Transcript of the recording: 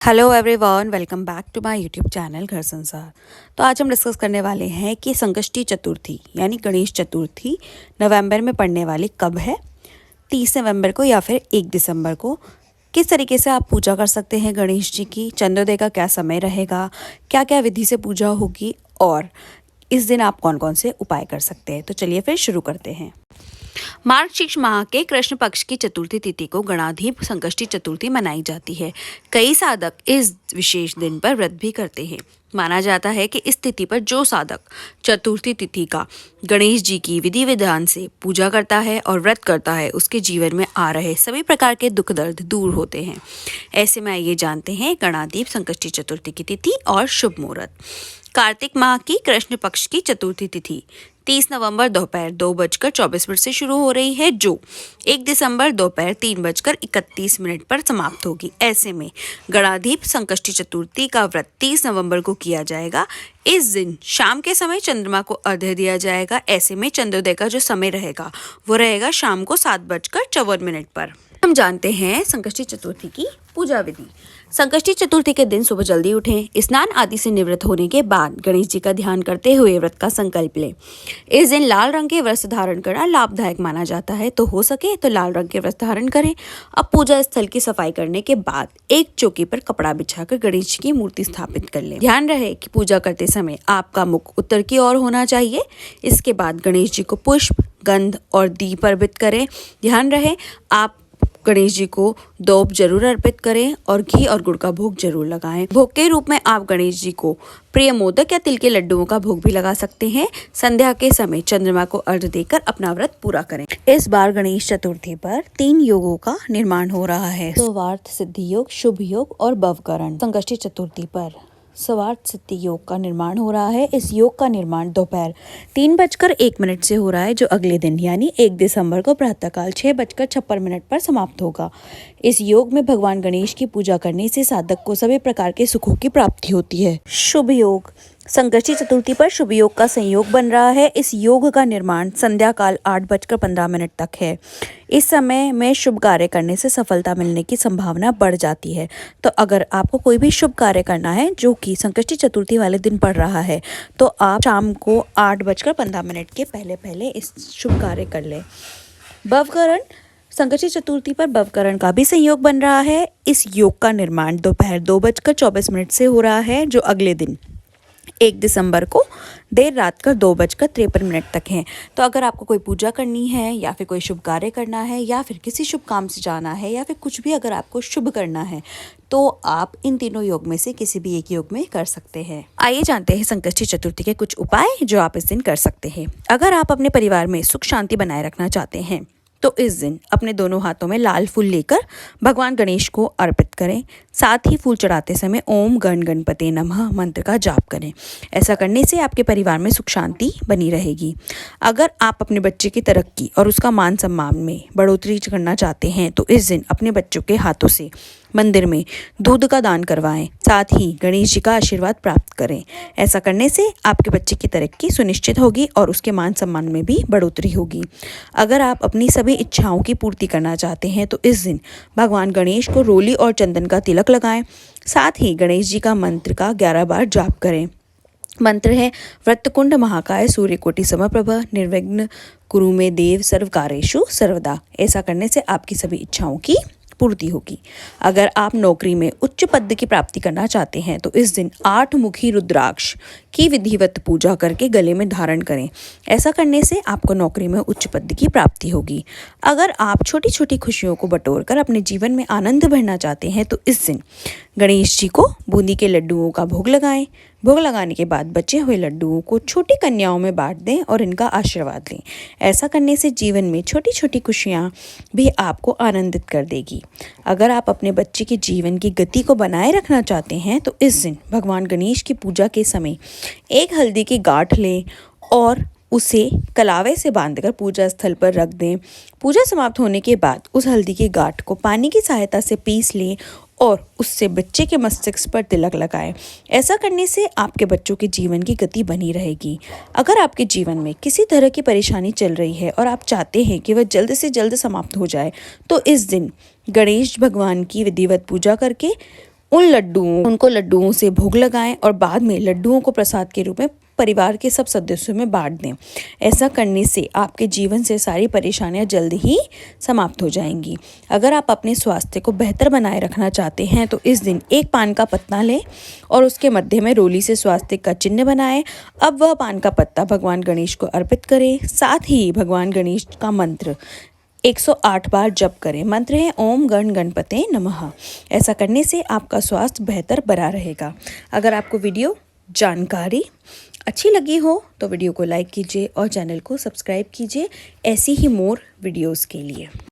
Hello everyone, welcome back to my YouTube channel Ghar Sansar. तो आज हम डिस्कस करने वाले हैं कि संकष्टी चतुर्थी यानी गणेश चतुर्थी नवंबर में पड़ने वाली कब है, 30 नवंबर को या फिर 1 दिसंबर को। किस तरीके से आप पूजा कर सकते हैं गणेश जी की, चंद्रोदय का क्या समय रहेगा, क्या क्या विधि से पूजा होगी और इस दिन आप कौन कौन से उपाय कर सकते हैं। तो चलिए फिर शुरू करते हैं। मार्गशीर्ष माह के कृष्ण पक्ष की चतुर्थी तिथि को गणाधिप संकष्टी चतुर्थी मनाई जाती है। कई साधक इस विशेष दिन पर व्रत भी करते हैं। माना जाता है कि इस तिथि पर जो साधक चतुर्थी तिथि का गणेश जी की विधि विधान से पूजा करता है और व्रत करता है, उसके जीवन में आ रहे सभी प्रकार के दुख दर्द दूर होते हैं। ऐसे में आइए जानते हैं गणाधिप संकष्टी चतुर्थी की तिथि और शुभ मुहूर्त। कार्तिक माह की कृष्ण पक्ष की चतुर्थी तिथि 30 नवंबर दोपहर 2:24 से शुरू हो रही है, जो 1 दिसंबर दोपहर 3:31 पर समाप्त होगी। ऐसे में गणाधिप संकष्टी चतुर्थी का व्रत 30 नवंबर को किया जाएगा। इस दिन शाम के समय चंद्रमा को अर्घ्य दिया जाएगा। ऐसे में चंद्रोदय का जो समय रहेगा वो रहेगा शाम को 7:54 पर। हम जानते हैं संकष्टी चतुर्थी की पूजा विधि। संकष्टी चतुर्थी के दिन सुबह जल्दी उठें, स्नान आदि से निवृत्त होने के बाद गणेश जी का ध्यान करते हुए व्रत का संकल्प लें। इस दिन लाल रंग के वस्त्र धारण करना लाभदायक माना जाता है, तो हो सके तो लाल रंग के वस्त्र धारण करें। अब पूजा स्थल की सफाई करने के बाद एक चौकी पर कपड़ा बिछाकर गणेश जी की मूर्ति स्थापित कर लें। ध्यान रहे कि पूजा करते समय आपका मुख उत्तर की ओर होना चाहिए। इसके बाद गणेश जी को पुष्प, गंध और दीप अर्पित करें। ध्यान रहे आप गणेश जी को दूब जरूर अर्पित करें और घी और गुड़ का भोग जरूर लगाएं। भोग के रूप में आप गणेश जी को प्रिय मोदक या तिल के लड्डुओं का भोग भी लगा सकते हैं। संध्या के समय चंद्रमा को अर्घ्य देकर अपना व्रत पूरा करें। इस बार गणेश चतुर्थी पर 3 योगों का निर्माण हो रहा है: सर्वार्थ सिद्धि योग, शुभ योग और भवकरण। संकष्टी चतुर्थी पर सर्वार्थ सिद्धि योग का निर्माण हो रहा है। इस योग का निर्माण दोपहर 3:01 से हो रहा है, जो अगले दिन यानी 1 दिसंबर को प्रातःकाल 6:56 पर समाप्त होगा। इस योग में भगवान गणेश की पूजा करने से साधक को सभी प्रकार के सुखों की प्राप्ति होती है। शुभ योग। संकष्टी चतुर्थी पर शुभ योग का संयोग बन रहा है। इस योग का निर्माण संध्या काल 8:15 तक है। इस समय में शुभ कार्य करने से सफलता मिलने की संभावना बढ़ जाती है। तो अगर आपको कोई भी शुभ कार्य करना है जो कि संकष्टी चतुर्थी वाले दिन पड़ रहा है, तो आप शाम को 8:15 के पहले इस शुभ कार्य कर लें। भवकरण। संकष्टी चतुर्थी पर भवकरण का भी संयोग बन रहा है। इस योग का निर्माण दोपहर 2:24 से हो रहा है, जो अगले दिन 1 दिसंबर को देर रात का 2:53 तक है। तो अगर आपको कोई पूजा करनी है या फिर कोई शुभ कार्य करना है या फिर किसी शुभ काम से जाना है या फिर कुछ भी अगर आपको शुभ करना है, तो आप इन तीनों योग में से किसी भी एक योग में कर सकते हैं। आइए जानते हैं संकष्टी चतुर्थी के कुछ उपाय जो आप इस दिन कर सकते हैं। अगर आप अपने परिवार में सुख शांति बनाए रखना चाहते हैं तो इस दिन अपने दोनों हाथों में लाल फूल लेकर भगवान गणेश को अर्पित करें। साथ ही फूल चढ़ाते समय ओम गण गणपते नमः मंत्र का जाप करें। ऐसा करने से आपके परिवार में सुख शांति बनी रहेगी। अगर आप अपने बच्चे की तरक्की और उसका मान सम्मान में बढ़ोतरी करना चाहते हैं तो इस दिन अपने बच्चों के हाथों से मंदिर में दूध का दान करवाएं। साथ ही गणेश जी का आशीर्वाद प्राप्त करें। ऐसा करने से आपके बच्चे की तरक्की सुनिश्चित होगी और उसके मान सम्मान में भी बढ़ोतरी होगी। अगर आप अपनी सभी इच्छाओं की पूर्ति करना चाहते हैं तो इस दिन भगवान गणेश को रोली और चंदन का तिलक लगाएं। साथ ही गणेश जी का मंत्र का 11 बार जाप करें। मंत्र है: वक्रतुंड महाकाय सूर्यकोटि समप्रभ निर्विघ्न कुरु मे देव सर्व कार्येषु सर्वदा। ऐसा करने से आपकी सभी इच्छाओं की पूर्ति होगी। अगर आप नौकरी में उच्च पद की प्राप्ति करना चाहते हैं तो इस दिन 8 मुखी रुद्राक्ष की विधिवत पूजा करके गले में धारण करें। ऐसा करने से आपको नौकरी में उच्च पद की प्राप्ति होगी। अगर आप छोटी छोटी खुशियों को बटोरकर अपने जीवन में आनंद भरना चाहते हैं तो इस दिन गणेश जी को बूंदी के लड्डुओं का भोग लगाएं। भोग लगाने के बाद बचे हुए लड्डुओं को छोटी कन्याओं में बांट दें और इनका आशीर्वाद लें। ऐसा करने से जीवन में छोटी छोटी खुशियाँ भी आपको आनंदित कर देगी। अगर आप अपने बच्चे के जीवन की गति को बनाए रखना चाहते हैं तो इस दिन भगवान गणेश की पूजा के समय एक हल्दी की गांठ लें और उसे कलावे से बांधकर पूजा स्थल पर रख दें। पूजा समाप्त होने के बाद उस हल्दी की गांठ को पानी की सहायता से पीस लें और उससे बच्चे के मस्तिष्क पर तिलक लगाएं। ऐसा करने से आपके बच्चों के जीवन की गति बनी रहेगी। अगर आपके जीवन में किसी तरह की परेशानी चल रही है और आप चाहते हैं कि वह जल्द से जल्द समाप्त हो जाए, तो इस दिन गणेश भगवान की विधिवत पूजा करके उनको लड्डुओं से भोग लगाएं और बाद में लड्डुओं को प्रसाद के रूप में परिवार के सब सदस्यों में बांट दें। ऐसा करने से आपके जीवन से सारी परेशानियां जल्द ही समाप्त हो जाएंगी। अगर आप अपने स्वास्थ्य को बेहतर बनाए रखना चाहते हैं तो इस दिन एक पान का पत्ता लें और उसके मध्य में रोली से स्वास्तिक का चिन्ह बनाएं। अब वह पान का पत्ता भगवान गणेश को अर्पित करें। साथ ही भगवान गणेश का मंत्र 108 बार जप करें। मंत्र है ओम गण गणपते नमः। ऐसा करने से आपका स्वास्थ्य बेहतर बना रहेगा। अगर आपको वीडियो जानकारी अच्छी लगी हो तो वीडियो को लाइक कीजिए और चैनल को सब्सक्राइब कीजिए ऐसी ही मोर वीडियोस के लिए।